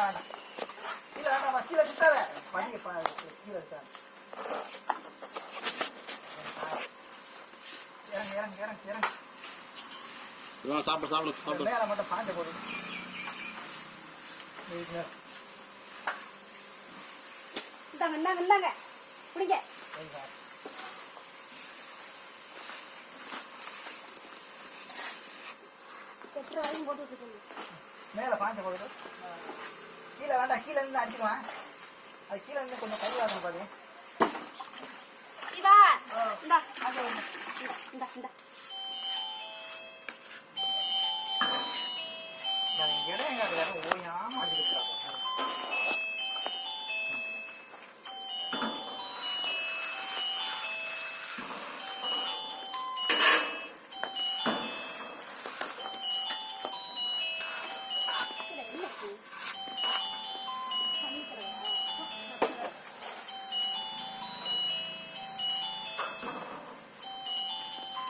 வேண்டாம் கீழே வேண்டாம் கீழே சுத்தாத படி கீழே இருக்காது இறங்கு இறங்கு இறங்கு இறங்கு சாப்பிடு சாப்பிடு சாப்பிடு மேலே மட்டும் பாஞ்ச போடு இந்தாங்க இந்தாங்க இந்தாங்க பிடிங்க எத்தனை வரையும் போட்டு விட்டுருக்கீங்க மேலே பாஞ்ச போடு கீழே வேண்டாம் கீழே இருந்து அடிச்சுக்கலாம் அது கீழே இருந்து கொஞ்சம் கை வாங்கணும் பாரு இவா இந்தா இந்தா இந்தா இடம் எங்க ஓயாம அடிச்சுக்கிறாங்க